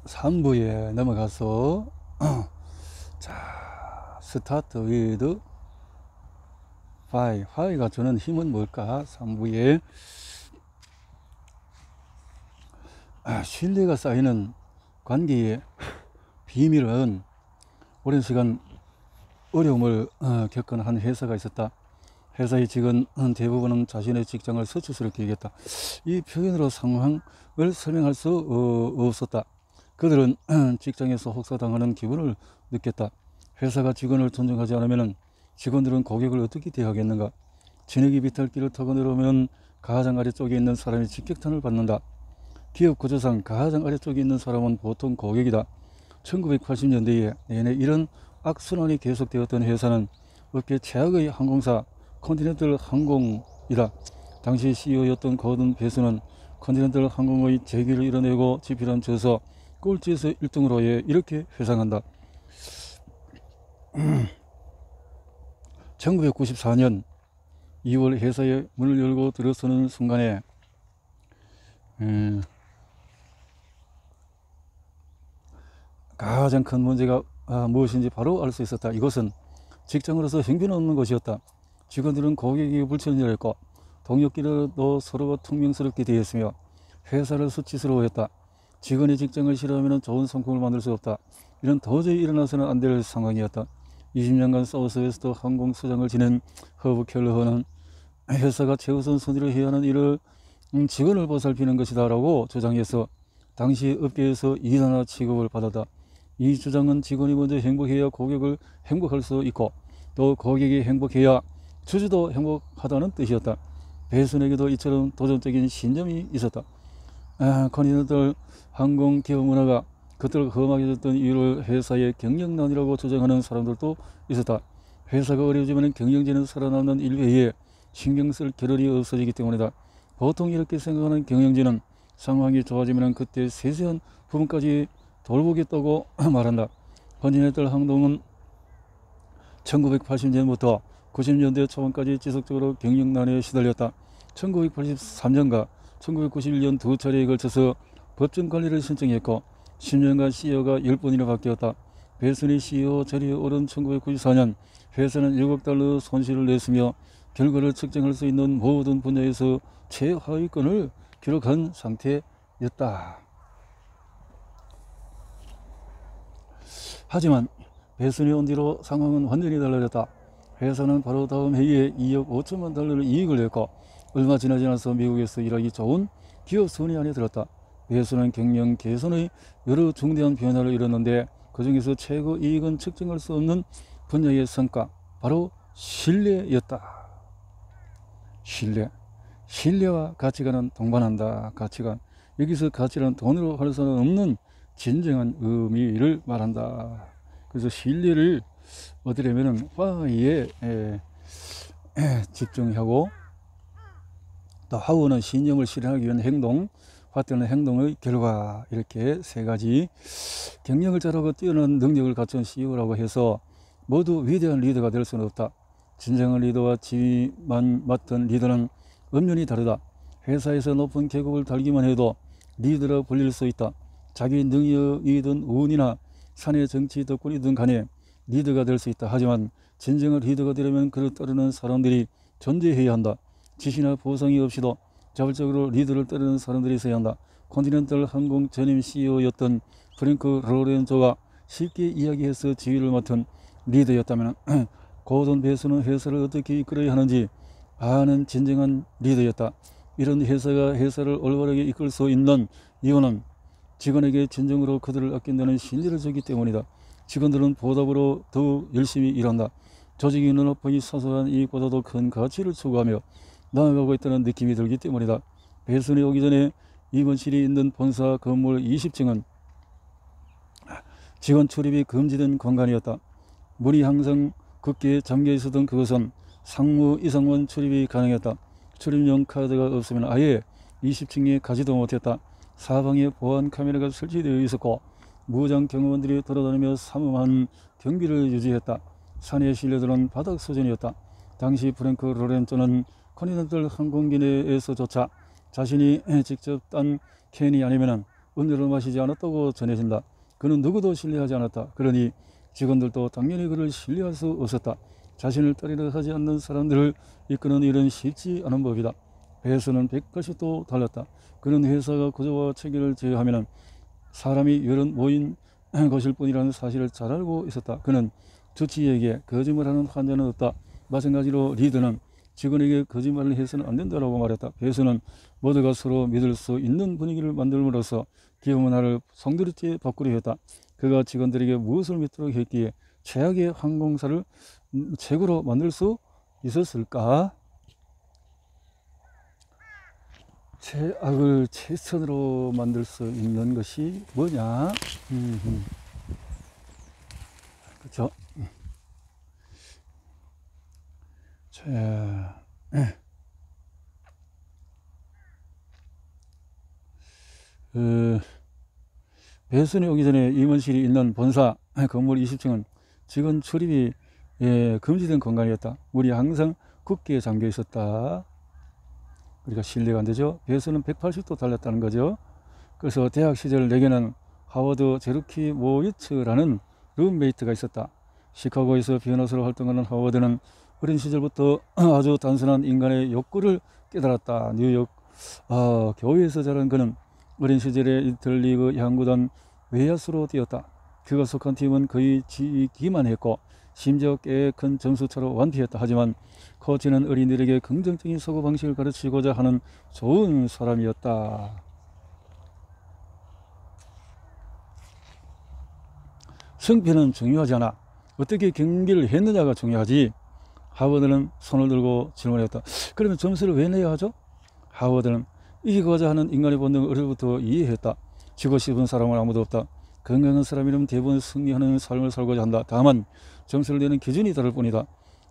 3부에 넘어가서 자, 스타트 위드 화이가 주는 힘은 뭘까? 3부에 신뢰가 쌓이는 관계의 비밀은 오랜 시간 어려움을 겪은 한 회사가 있었다. 회사의 직원 대부분은 자신의 직장을 수치스럽게 여겼다. 이 표현으로 상황을 설명할 수 없었다. 그들은 직장에서 혹사당하는 기분을 느꼈다. 회사가 직원을 존중하지 않으면 직원들은 고객을 어떻게 대하겠는가? 진흙이 비탈길을 타고 내려오면 가장 아래쪽에 있는 사람이 직격탄을 받는다. 기업 구조상 가장 아래쪽에 있는 사람은 보통 고객이다. 1980년대에 내내 이런 악순환이 계속되었던 회사는 업계 최악의 항공사 컨티넨탈 항공이다. 당시 CEO였던 거든 베스는 컨티넨탈 항공의 재기를 이뤄내고 집필한 저서 꼴찌에서 1등으로 이렇게 회상한다. 1994년 2월 회사의 문을 열고 들어서는 순간에 가장 큰 문제가 무엇인지 바로 알 수 있었다. 이것은 직장으로서 형편없는 것이었다. 직원들은 고객에게 불친절했고 동료끼리도 서로가 퉁명스럽게 대했으며 회사를 수치스러워했다. 직원의 직장을 싫어하면 좋은 성공을 만들 수 없다. 이런 도저히 일어나서는 안 될 상황이었다. 20년간 사우스웨스트 항공 수장을 지낸 허브 켈러허는 회사가 최우선 순위로 해야 하는 일을 직원을 보살피는 것이다 라고 주장해서 당시 업계에서 2단화 취급을 받았다. 이 주장은 직원이 먼저 행복해야 고객을 행복할 수 있고 또 고객이 행복해야 주주도 행복하다는 뜻이었다. 배순에게도 이처럼 도전적인 신념이 있었다. 컨티넨탈 항공 기업 문화가 그토록 험악해졌던 이유를 회사의 경영난이라고 주장하는 사람들도 있었다. 회사가 어려워지면 경영진은 살아남는 일 외에 신경 쓸 겨를이 없어지기 때문이다. 보통 이렇게 생각하는 경영진은 상황이 좋아지면 그때 세세한 부분까지 돌보겠다고 말한다. 컨티넨탈 항공은 1980년부터 90년대 초반까지 지속적으로 경영난에 시달렸다. 1983년과 1991년 두 차례에 걸쳐서 법정 관리를 신청했고 10년간 CEO가 10번이나 바뀌었다. 베슨이 CEO 자리에 오른 1994년 회사는 1억 달러 손실을 냈으며 결과를 측정할 수 있는 모든 분야에서 최하위권을 기록한 상태였다. 하지만 베슨이 온 뒤로 상황은 완전히 달라졌다. 회사는 바로 다음 해에 2억 5천만 달러를 이익을 냈고 얼마 지나지 않아서 미국에서 일하기 좋은 기업 순위 안에 들었다. 베슨은 경영 개선의 여러 중대한 변화를 이뤘는데 그 중에서 최고 이익은 측정할 수 없는 분야의 성과, 바로 신뢰였다. 신뢰와 가치관은 동반한다. 가치관. 여기서 가치란 돈으로 할 수는 없는 진정한 의미를 말한다. 그래서 신뢰를 얻으려면 화에 집중하고 또 하우는 신념을 실현하기 위한 행동, 화 때는 행동의 결과, 이렇게 세 가지. 경영을 잘하고 뛰어난 능력을 갖춘 CEO라고 해서 모두 위대한 리더가 될 수는 없다. 진정한 리더와 지위만 맡은 리더는 엄연히 다르다. 회사에서 높은 계급을 달기만 해도 리더라 불릴 수 있다. 자기 능력이든 운이나 사내 정치 덕분이든 간에 리더가 될 수 있다. 하지만 진정한 리더가 되려면 그를 따르는 사람들이 존재해야 한다. 지시나 보상이 없이도 자발적으로 리더를 따르는 사람들이 있어야 한다. 컨티넨탈 항공 전임 CEO였던 프랭크 로렌조가 쉽게 이야기해서 지휘를 맡은 리더였다면 고든 베스는 회사를 어떻게 이끌어야 하는지 아는 진정한 리더였다. 이런 회사가 회사를 올바르게 이끌 수 있는 이유는 직원에게 진정으로 그들을 아낀다는 신뢰를 주기 때문이다. 직원들은 보답으로 더욱 열심히 일한다. 조직이 눈앞의 사소한 이익보다도 큰 가치를 추구하며 나아가고 있다는 느낌이 들기 때문이다. 베슨이 오기 전에 임원실이 있는 본사 건물 20층은 직원 출입이 금지된 공간이었다. 문이 항상 굳게 잠겨 있었던 그것은 상무 이상만 출입이 가능했다. 출입용 카드가 없으면 아예 20층에 가지도 못했다. 사방에 보안 카메라가 설치되어 있었고 무장 경호원들이 돌아다니며 삼엄한 경비를 유지했다. 사내 신뢰도는 바닥 수준이었다. 당시 프랭크 로렌조는 컨티넨탈 항공기 내에서조차 자신이 직접 딴 캔이 아니면 음료를 마시지 않았다고 전해진다. 그는 누구도 신뢰하지 않았다. 그러니 직원들도 당연히 그를 신뢰할 수 없었다. 자신을 따르려 하지 않는 사람들을 이끄는 일은 쉽지 않은 법이다. 배수는 180도 달랐다. 그는 회사가 구조와 체계를 제외하면 사람이 여럿 모인 것일 뿐이라는 사실을 잘 알고 있었다. 그는 주치의에게 거짓말하는 환자는 없다. 마찬가지로 리더는 직원에게 거짓말을 해서는 안 된다라고 말했다. 배수는 모두가 서로 믿을 수 있는 분위기를 만들므로써 기업 문화를 송두리째 바꾸려 했다. 그가 직원들에게 무엇을 믿도록 했기에 최악의 항공사를 최고로 만들 수 있었을까? 최악을 최선으로 만들 수 있는 것이 뭐냐? 그렇죠? 배순이 오기 전에 임원실이 있는 본사 건물 20층은 직원 출입이 금지된 공간이었다. 물이 항상 굳게 잠겨 있었다. 우리가 신뢰가 안 되죠. 배수는 180도 달렸다는 거죠. 그래서 대학 시절 내게는 하워드 제르키 모이츠라는 룸메이트가 있었다. 시카고에서 변호사로 활동하는 하워드는 어린 시절부터 아주 단순한 인간의 욕구를 깨달았다. 뉴욕 교회에서 자란 그는 어린 시절에 리틀리그 야구단 외야수로 뛰었다. 그가 속한 팀은 거의 지기만 했고 심지어 꽤 큰 점수차로 완패했다. 하지만 코치는 어린이들에게 긍정적인 사고방식을 가르치고자 하는 좋은 사람이었다. 성패는 중요하지 않아. 어떻게 경기를 했느냐가 중요하지. 하워드는 손을 들고 질문했다. 그러면 점수를 왜 내야 하죠? 하워드는 이기고자 하는 인간의 본능을 어려부터 이해했다. 지고 싶은 사람은 아무도 없다. 건강한 사람이라면 대부분 승리하는 삶을 살고자 한다. 다만 점수를 내는 기준이 다를 뿐이다.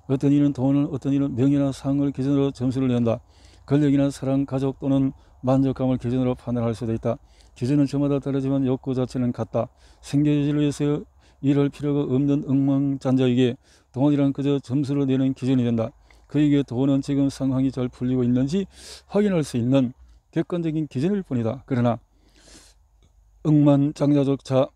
어떤 이는 돈을, 어떤 이는 명예나 상을 기준으로 점수를 낸다. 권력이나 사랑, 가족 또는 만족감을 기준으로 판단할 수도 있다. 기준은 저마다 다르지만 욕구 자체는 같다. 생계유지를 위해서 일할 필요가 없는 억만장자에게 돈이란 그저 점수를 내는 기준이 된다. 그에게 돈은 지금 상황이 잘 풀리고 있는지 확인할 수 있는 객관적인 기준일 뿐이다. 그러나 억만장자조차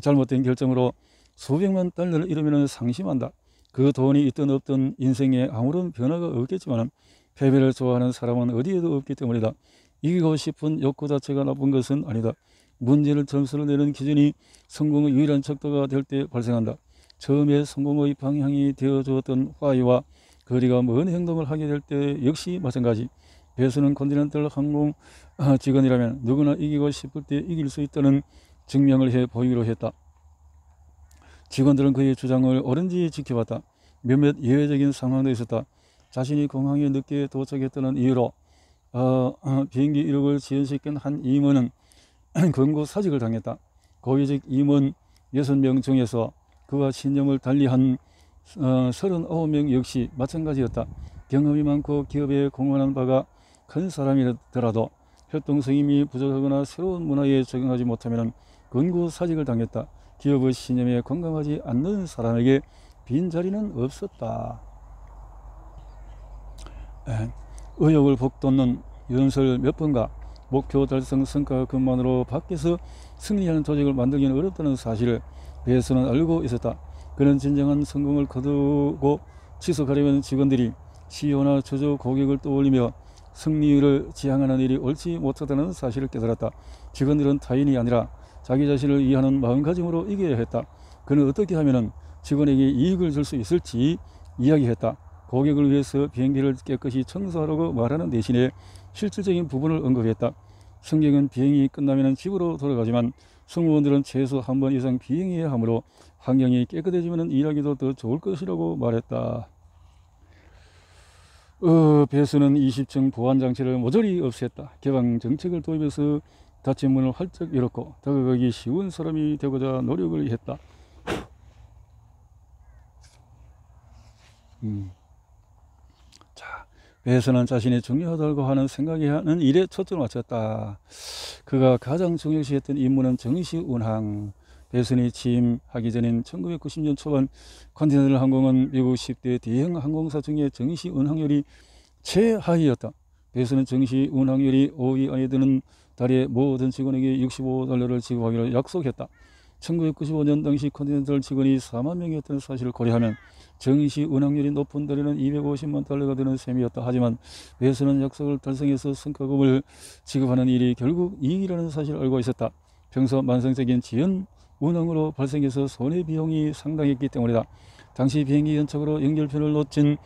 잘못된 결정으로 수백만 달러를 잃으면 상심한다. 그 돈이 있든 없든 인생에 아무런 변화가 없겠지만 패배를 좋아하는 사람은 어디에도 없기 때문이다. 이기고 싶은 욕구 자체가 나쁜 것은 아니다. 문제를 점수를 내는 기준이 성공의 유일한 척도가 될 때 발생한다. 처음에 성공의 방향이 되어주었던 화이와 거리가 먼 행동을 하게 될 때 역시 마찬가지. 배수는 컨티넨탈 항공 직원이라면 누구나 이기고 싶을 때 이길 수 있다는 증명을 해 보이기로 했다. 직원들은 그의 주장을 오랜지 지켜봤다. 몇몇 예외적인 상황도 있었다. 자신이 공항에 늦게 도착했다는 이유로 비행기 이륙을 지연시킨 한 임원은 권고 사직을 당했다. 고위직 임원 6명 중에서 그와 신념을 달리한 39명 역시 마찬가지였다. 경험이 많고 기업에 공헌한 바가 큰 사람이더라도 협동성임이 부족하거나 새로운 문화에 적응하지 못하면 권고 사직을 당했다. 기업의 신념에 공감하지 않는 사람에게 빈자리는 없었다. 의욕을 북돋는 연설 몇 번과 목표 달성 성과 그것만으로 밖에서 승리하는 조직을 만들기는 어렵다는 사실을 배수는 알고 있었다. 그는 진정한 성공을 거두고 지속하려면 직원들이 CEO나 주주 고객을 떠올리며 승리를 지향하는 일이 옳지 못하다는 사실을 깨달았다. 직원들은 타인이 아니라 자기 자신을 이해하는 마음가짐으로 이겨야 했다. 그는 어떻게 하면 직원에게 이익을 줄 수 있을지 이야기했다. 고객을 위해서 비행기를 깨끗이 청소하라고 말하는 대신에 실질적인 부분을 언급했다. 승객은 비행이 끝나면 집으로 돌아가지만 승무원들은 최소 한 번 이상 비행해야 하므로 환경이 깨끗해지면 일하기도 더 좋을 것이라고 말했다. 배수는 20층 보안장치를 모조리 없앴다. 개방 정책을 도입해서 닫힌 문을 활짝 열었고 다가가기 쉬운 사람이 되고자 노력을 했다. 자, 배수는 자신이 중요하다고 하는 생각이 하는 일에 초점을 맞췄다. 그가 가장 중요시했던 임무는 정시운항. 배수이 취임하기 전인 1990년 초반 컨티넨탈 항공은 미국 10대 대형 항공사 중에 정시 운항률이 최하위였다. 배수는 정시 운항률이 5위 안에 드는 달에 모든 직원에게 $65를 지급하기로 약속했다. 1995년 당시 컨티넨탈 직원이 4만 명이었던 사실을 고려하면 정시 운항률이 높은 달에는 $250만 되는 셈이었다. 하지만 회사는 약속을 달성해서 성과급을 지급하는 일이 결국 이익이라는 사실을 알고 있었다. 평소 만성적인 지연 운항으로 발생해서 손해 비용이 상당했기 때문이다. 당시 비행기 연착으로 연결편을 놓친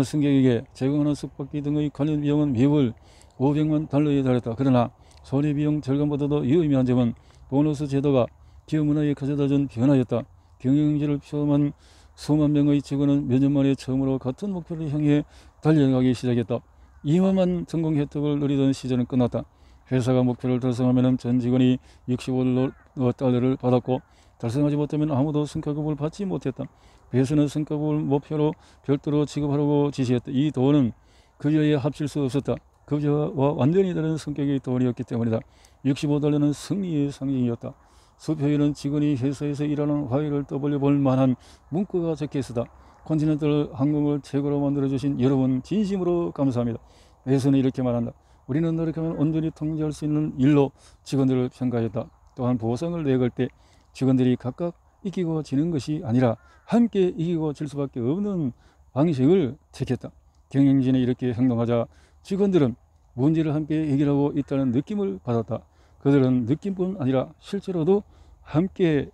승객에게 제공하는 숙박비 등의 관련 비용은 매월 $500만 달했다. 그러나 손해 비용 절감보다도 유의미한 점은 보너스 제도가 기업 문화에 가져다준 변화였다. 경영지를 표함한 수만 명의 직원은 몇 년 만에 처음으로 같은 목표를 향해 달려가기 시작했다. 이만한 성공 혜택을 누리던 시절은 끝났다. 회사가 목표를 달성하면 전 직원이 $65를 받았고 달성하지 못하면 아무도 성과급을 받지 못했다. 회사는 성과급을 목표로 별도로 지급하라고 지시했다. 이 돈은 급여에 합칠 수 없었다. 급여와 완전히 다른 성격의 돈이었기 때문이다. $65는 승리의 상징이었다. 수표에는 직원이 회사에서 일하는 화해를 떠벌려 볼 만한 문구가 적혀 있었다. 컨티넨탈 항공을 최고로 만들어주신 여러분 진심으로 감사합니다. 회사는 이렇게 말한다. 우리는 노력하면 온전히 통제할 수 있는 일로 직원들을 평가했다. 또한 보상을 내걸 때 직원들이 각각 이기고 지는 것이 아니라 함께 이기고 질 수밖에 없는 방식을 택했다. 경영진이 이렇게 행동하자 직원들은 문제를 함께 해결하고 있다는 느낌을 받았다. 그들은 느낌뿐 아니라 실제로도 함께였다.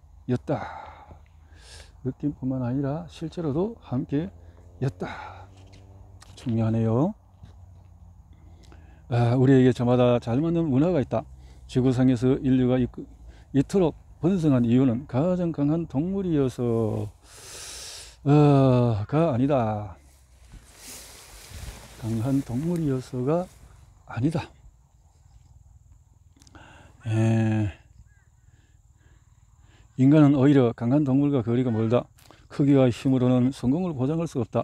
느낌뿐만 아니라 실제로도 함께였다. 중요하네요. 우리에게 저마다 잘 맞는 문화가 있다. 지구상에서 인류가 이토록 번성한 이유는 가장 강한 동물이어서 가 아니다. 강한 동물이어서가 아니다. 인간은 오히려 강한 동물과 거리가 멀다. 크기와 힘으로는 성공을 보장할 수 없다.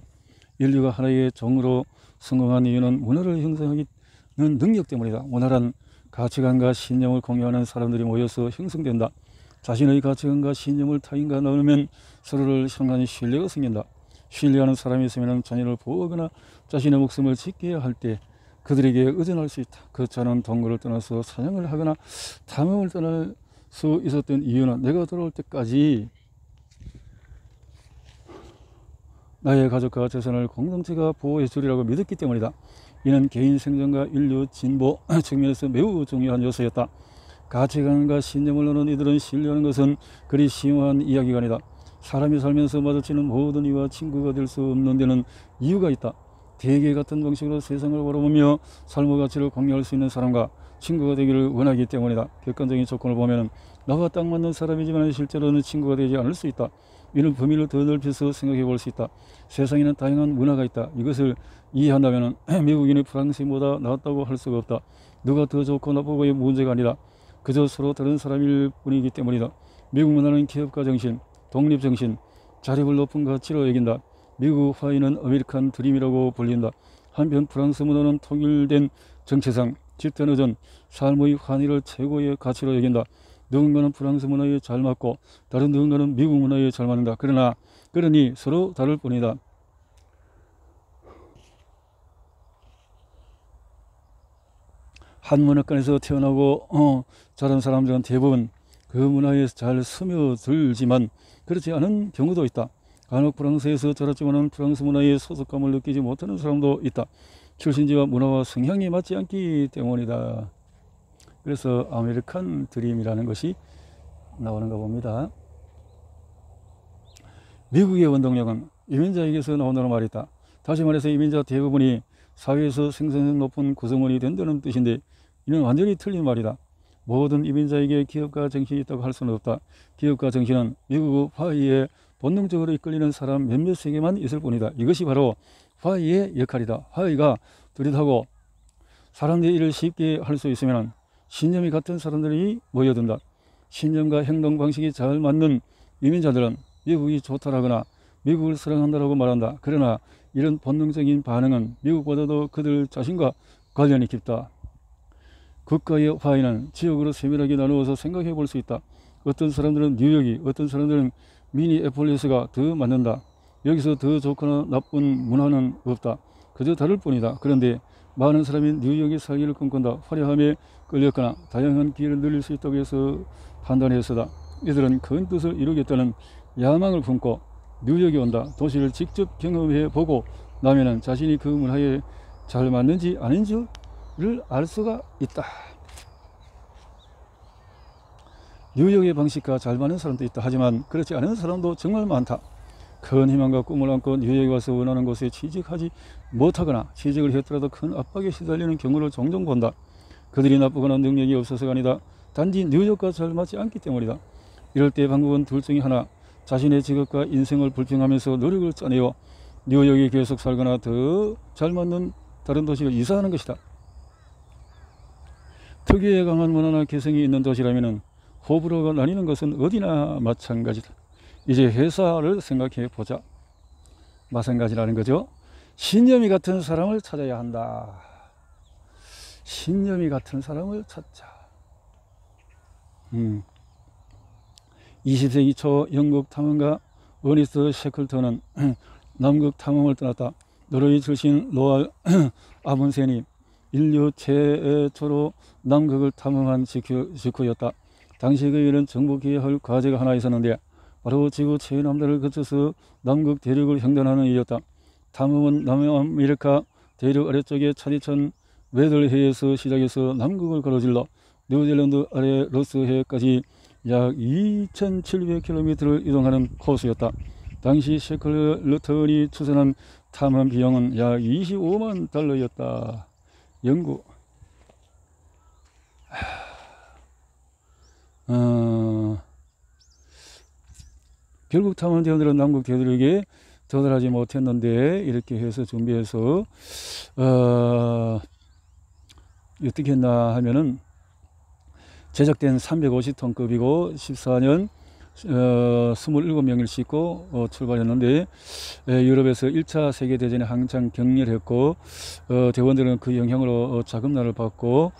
인류가 하나의 종으로 성공한 이유는 문화를 형성하는 능력 때문이다. 문화란 가치관과 신념을 공유하는 사람들이 모여서 형성된다. 자신의 가치관과 신념을 타인과 나누면 서로를 향한 신뢰가 생긴다. 신뢰하는 사람이 있으면 자녀를 보호하거나 자신의 목숨을 지켜야 할 때 그들에게 의존할 수 있다. 거처는 동굴을 떠나서 사냥을 하거나 탐험을 떠날 수 있었던 이유는 내가 돌아올 때까지 나의 가족과 재산을 공동체가 보호해 주리라고 믿었기 때문이다. 이는 개인 생존과 인류 진보 측면에서 매우 중요한 요소였다. 가치관과 신념을 나눈 이들은 신뢰하는 것은 그리 심오한 이야기가 아니다. 사람이 살면서 마주치는 모든 이와 친구가 될 수 없는 데는 이유가 있다. 대개 같은 방식으로 세상을 바라보며 삶의 가치를 공유할 수 있는 사람과 친구가 되기를 원하기 때문이다. 객관적인 조건을 보면 나와 딱 맞는 사람이지만 실제로는 친구가 되지 않을 수 있다. 이는 범위를 더 넓혀서 생각해 볼 수 있다. 세상에는 다양한 문화가 있다. 이것을 이해한다면 미국인이 프랑스인보다 낫다고 할 수가 없다. 누가 더 좋고 나쁘고의 문제가 아니라 그저 서로 다른 사람일 뿐이기 때문이다. 미국 문화는 기업가 정신, 독립 정신, 자립을 높은 가치로 여긴다. 미국 화해는 아메리칸 드림이라고 불린다. 한편 프랑스 문화는 통일된 정체상, 집단 의존, 삶의 환희를 최고의 가치로 여긴다. 누군가는 프랑스 문화에 잘 맞고 다른 누군가는 미국 문화에 잘 맞는다. 그러니 서로 다를 뿐이다. 한 문화권에서 태어나고 자란 사람들은 대부분 그 문화에 잘 스며들지만 그렇지 않은 경우도 있다. 간혹 프랑스에서 자랐지만 프랑스 문화에 소속감을 느끼지 못하는 사람도 있다. 출신지와 문화와 성향이 맞지 않기 때문이다. 그래서 아메리칸 드림이라는 것이 나오는가 봅니다. 미국의 원동력은 이민자에게서 나온다는 말이 있다. 다시 말해서 이민자 대부분이 사회에서 생산성 높은 구성원이 된다는 뜻인데 이는 완전히 틀린 말이다. 모든 이민자에게 기업가 정신이 있다고 할 수는 없다. 기업가 정신은 미국 화해에 본능적으로 이끌리는 사람 몇몇에게만 있을 뿐이다. 이것이 바로 화해의 역할이다. 화해가 뚜렷하고 사람들이 일을 쉽게 할 수 있으면 신념이 같은 사람들이 모여든다. 신념과 행동 방식이 잘 맞는 이민자들은 미국이 좋다라거나 미국을 사랑한다라고 말한다. 그러나 이런 본능적인 반응은 미국보다도 그들 자신과 관련이 깊다. 국가의 화해는 지역으로 세밀하게 나누어서 생각해 볼 수 있다. 어떤 사람들은 뉴욕이, 어떤 사람들은 미니애폴리스가 더 맞는다. 여기서 더 좋거나 나쁜 문화는 없다. 그저 다를 뿐이다. 그런데 많은 사람이 뉴욕에 살기를 꿈꾼다. 화려함에 끌렸거나 다양한 기회를 늘릴 수 있다고 해서 판단했으다. 이들은 큰 뜻을 이루겠다는 야망을 품고 뉴욕에 온다. 도시를 직접 경험해 보고 나면은 자신이 그 문화에 잘 맞는지 아닌지를 알 수가 있다. 뉴욕의 방식과 잘 맞는 사람도 있다. 하지만 그렇지 않은 사람도 정말 많다. 큰 희망과 꿈을 안고 뉴욕에 와서 원하는 곳에 취직하지 못하거나 취직을 했더라도 큰 압박에 시달리는 경우를 종종 본다. 그들이 나쁘거나 능력이 없어서가 아니다. 단지 뉴욕과 잘 맞지 않기 때문이다. 이럴 때 방법은 둘 중에 하나. 자신의 직업과 인생을 불평하면서 노력을 짜내어 뉴욕에 계속 살거나 더 잘 맞는 다른 도시로 이사하는 것이다. 특유의 강한 문화나 개성이 있는 도시라면 호불호가 나뉘는 것은 어디나 마찬가지다. 이제 회사를 생각해 보자. 마찬가지라는 거죠. 신념이 같은 사람을 찾아야 한다. 신념이 같은 사람을 찾자. 20세기 초 영국 탐험가 어니스트 셰클턴은 남극 탐험을 떠났다. 노르웨이 출신 로알 아문센이 인류 최초로 남극을 탐험한 직후였다. 당시 그에는 정복해야 할 과제가 하나 있었는데 바로 지구 최남단을 거쳐서 남극 대륙을 횡단하는 일이었다. 탐험은 남아메리카 대륙 아래쪽에 차디찬 웨들해에서 시작해서 남극을 가로질러 뉴질랜드 아래 로스해까지 약 2700km를 이동하는 코스였다. 당시 셰클턴이 추천한 탐험 비용은 약 25만 달러였다. 연구. 결국 탐험대원들은 남극 대륙에 도달하지 못했는데 이렇게 해서 준비해서 어떻게 했나 하면은 제작된 350톤급이고 14년 27명을 싣고 출발했는데 유럽에서 1차 세계대전에 한창 격렬했고 대원들은 그 영향으로 자금난을 받고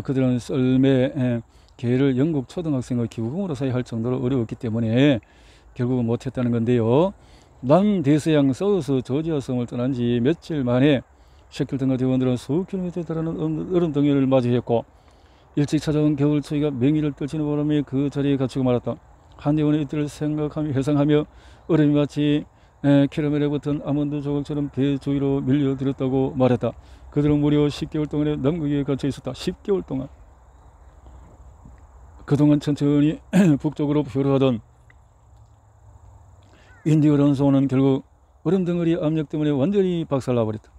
그들은 썰매 개를 영국 초등학생의 기부금으로 사용할 정도로 어려웠기 때문에 결국은 못했다는 건데요. 남대서양 사우스 조지아 섬을 떠난 지 며칠 만에 셰클턴과 대원들은 수십 킬로미터에 달하는 얼음 덩이를 마주했고 일찍 찾아온 겨울 추위가 맹위를 떨치는 바람에 그 자리에 갇히고 말았다. 한 대원은 이들을 생각하며 회상하며 얼음이 마치 캐러멜에 붙은 아몬드 조각처럼 배 주위로 밀려들었다고 말했다. 그들은 무려 10개월 동안에 남극에 갇혀 있었다. 10개월 동안. 그동안 천천히 북쪽으로 표류하던 인디어론소는 결국 얼음 덩어리 압력 때문에 완전히 박살나버렸다.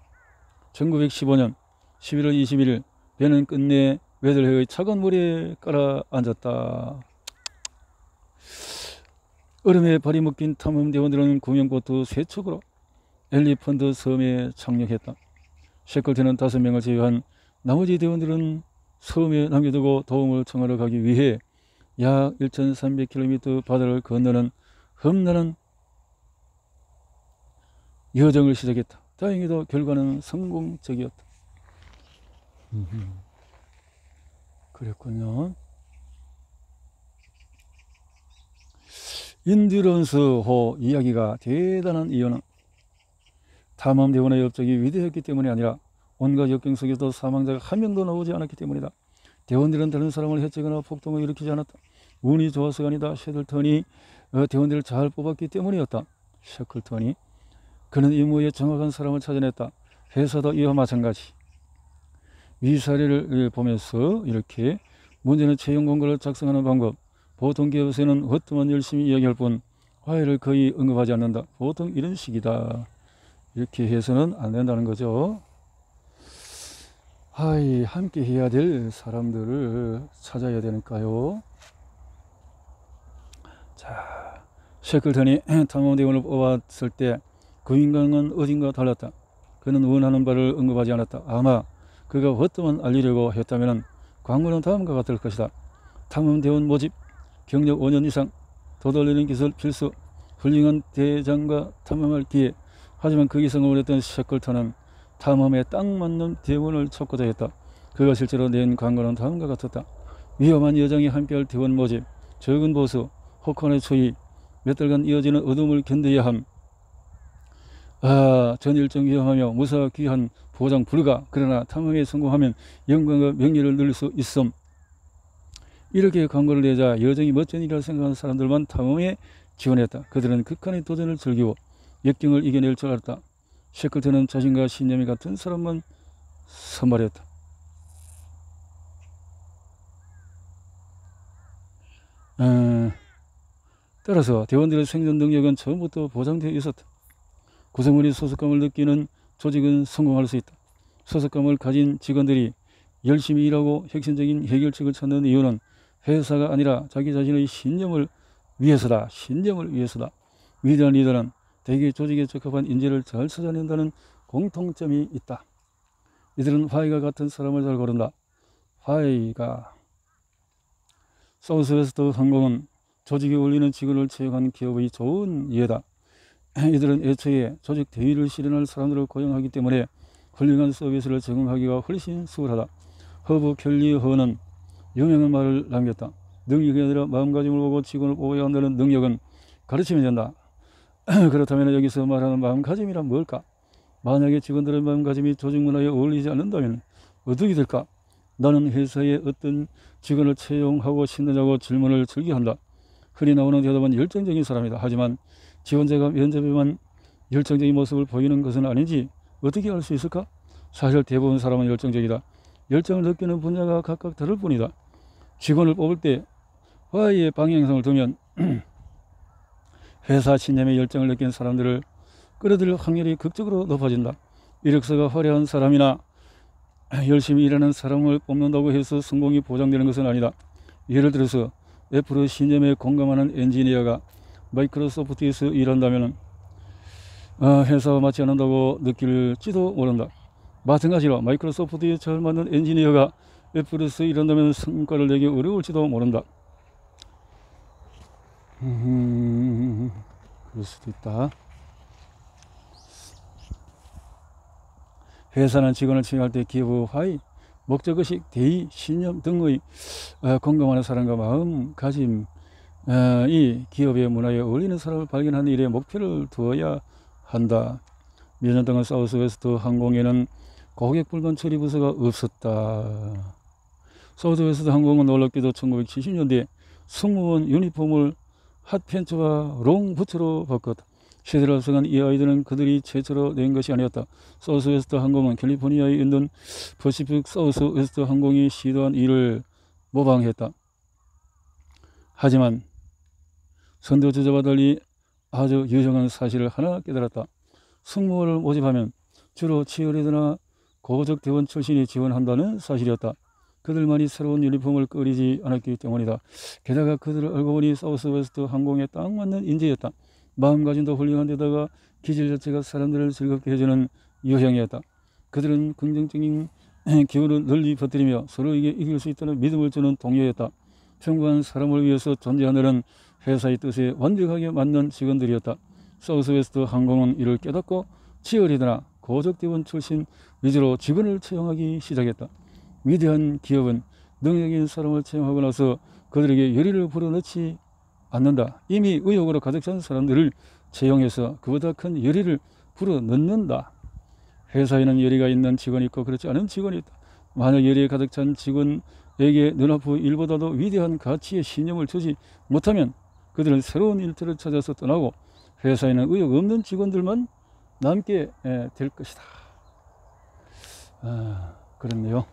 1915년 11월 21일 배는 끝내 웨들해의 차가운 물에 깔아앉았다. 얼음에 발이 묶인 탐험대원들은 구명보트 3척으로 엘리펀트 섬에 착륙했다. 셰클턴은 5명을 제외한 나머지 대원들은 섬에 남겨두고 도움을 청하러 가기 위해 약 1300km 바다를 건너는 험난한 여정을 시작했다. 다행히도 결과는 성공적이었다. 그랬군요. 인듀런스호 이야기가 대단한 이유는 탐험대원의 업적이 위대했기 때문이 아니라 온갖 역경 속에도 사망자가 한 명도 나오지 않았기 때문이다. 대원들은 다른 사람을 해치거나 폭동을 일으키지 않았다. 운이 좋아서가 아니다. 셰클턴이 대원들을 잘 뽑았기 때문이었다. 셰클턴이 그는 임무에 정확한 사람을 찾아냈다. 회사도 이와 마찬가지. 위 사례를 보면서 이렇게 문제는 채용 공고를 작성하는 방법. 보통 기업에서는 헛되만 열심히 이야기할 뿐 화해를 거의 언급하지 않는다. 보통 이런 식이다. 이렇게 해서는 안 된다는 거죠. 함께 해야 될 사람들을 찾아야 되니까요. 자, 셰클턴이 탐험대원을 뽑았을 때 그 인간은 어딘가 달랐다. 그는 원하는 바를 언급하지 않았다. 아마 그가 헛되만 알리려고 했다면 광고는 다음과 같을 것이다. 탐험대원 모집, 경력 5년 이상, 도달리는 기술 필수, 훌륭한 대장과 탐험할 기회. 하지만 그 이상을 원했던 셰클턴은 탐험에 딱 맞는 대원을 찾고자 했다. 그가 실제로 낸 광고는 다음과 같았다. 위험한 여정에 함께할 대원 모집, 적은 보수, 혹한의 추위, 몇 달간 이어지는 어둠을 견뎌야 함. 전 일정 위험하며 무사 귀한 보장 불가. 그러나 탐험에 성공하면 영광과 명예를 누릴 수 있음. 이렇게 광고를 내자 여정이 멋진 일이라 생각하는 사람들만 탐험에 지원했다. 그들은 극한의 도전을 즐기고 역경을 이겨낼 줄 알았다. 셰클턴은 자신과 신념이 같은 사람만 선발했다. 따라서 대원들의 생존 능력은 처음부터 보장되어 있었다. 구성원이 소속감을 느끼는 조직은 성공할 수 있다. 소속감을 가진 직원들이 열심히 일하고 혁신적인 해결책을 찾는 이유는 회사가 아니라 자기 자신의 신념을 위해서다. 신념을 위해서다. 위대한 리더는 대개 조직에 적합한 인재를 잘 찾아낸다는 공통점이 있다. 이들은 화이가 같은 사람을 잘 고른다. 화이가 사우스웨스트 항공은 조직에 어울리는 직원을 채용한 기업의 좋은 예다. 이들은 애초에 조직 대의를 실현할 사람들을 고용하기 때문에 훌륭한 서비스를 제공하기가 훨씬 수월하다. 허브 켈리 허는 유명한 말을 남겼다. 능력이 아니라 마음가짐을 보고 직원을 뽑아야 한다는 능력은 가르치면 된다. 그렇다면 여기서 말하는 마음가짐이란 뭘까? 만약에 직원들의 마음가짐이 조직 문화에 어울리지 않는다면 어떻게 될까? 나는 회사에 어떤 직원을 채용하고 싶느냐고 질문을 즐겨한다. 흔히 나오는 대답은 열정적인 사람이다. 하지만 지원자가 면접에만 열정적인 모습을 보이는 것은 아닌지 어떻게 알 수 있을까? 사실 대부분 사람은 열정적이다. 열정을 느끼는 분야가 각각 다를 뿐이다. 직원을 뽑을 때 화이의 방향성을 두면 회사 신념에 열정을 느끼는 사람들을 끌어들일 확률이 극적으로 높아진다. 이력서가 화려한 사람이나 열심히 일하는 사람을 뽑는다고 해서 성공이 보장되는 것은 아니다. 예를 들어서 애플의 신념에 공감하는 엔지니어가 마이크로소프트에서 일한다면 회사와 맞지 않는다고 느낄지도 모른다. 마찬가지로 마이크로소프트에 잘 맞는 엔지니어가 애플에서 일한다면 성과를 내기 어려울지도 모른다. 그럴 수도 있다. 회사는 직원을 채용할 때 기업의 화이, 목적의식, 대의, 신념 등의 공감하는 사람과 마음가짐, 이 기업의 문화에 어울리는 사람을 발견하는 일에 목표를 두어야 한다. 몇 년 동안 사우스웨스트 항공에는 고객 불만 처리 부서가 없었다. 사우스웨스트 항공은 놀랍게도 1970년대 승무원 유니폼을 핫팬츠와 롱 부츠로 바꿨다. 시대를 앞서간 이 아이들은 그들이 최초로 낸 것이 아니었다. 사우스웨스트 항공은 캘리포니아에 있는 퍼시픽 사우스웨스트 항공이 시도한 일을 모방했다. 하지만 선두주자와 달리 아주 유용한 사실을 하나 깨달았다. 승무원을 모집하면 주로 치어리더나 고적 대원 출신이 지원한다는 사실이었다. 그들만이 새로운 유니폼을 끓이지 않았기 때문이다. 게다가 그들을 알고 보니 사우스웨스트 항공에 딱 맞는 인재였다. 마음가짐도 훌륭한 데다가 기질 자체가 사람들을 즐겁게 해주는 유형이었다. 그들은 긍정적인 기운을 널리 퍼뜨리며 서로에게 이길 수 있다는 믿음을 주는 동료였다. 평범한 사람을 위해서 존재하는 회사의 뜻에 완벽하게 맞는 직원들이었다. 사우스웨스트 항공은 이를 깨닫고 치어리더나 고적대원 출신 위주로 직원을 채용하기 시작했다. 위대한 기업은 능력 있는 사람을 채용하고 나서 그들에게 열의를 불어넣지 않는다. 이미 의욕으로 가득 찬 사람들을 채용해서 그보다 큰 열의를 불어넣는다. 회사에는 열의가 있는 직원이 있고 그렇지 않은 직원이 있다. 만약 열의에 가득 찬 직원에게 눈앞의 일보다도 위대한 가치의 신념을 주지 못하면 그들은 새로운 일터를 찾아서 떠나고 회사에는 의욕 없는 직원들만 남게 될 것이다. 그렇네요.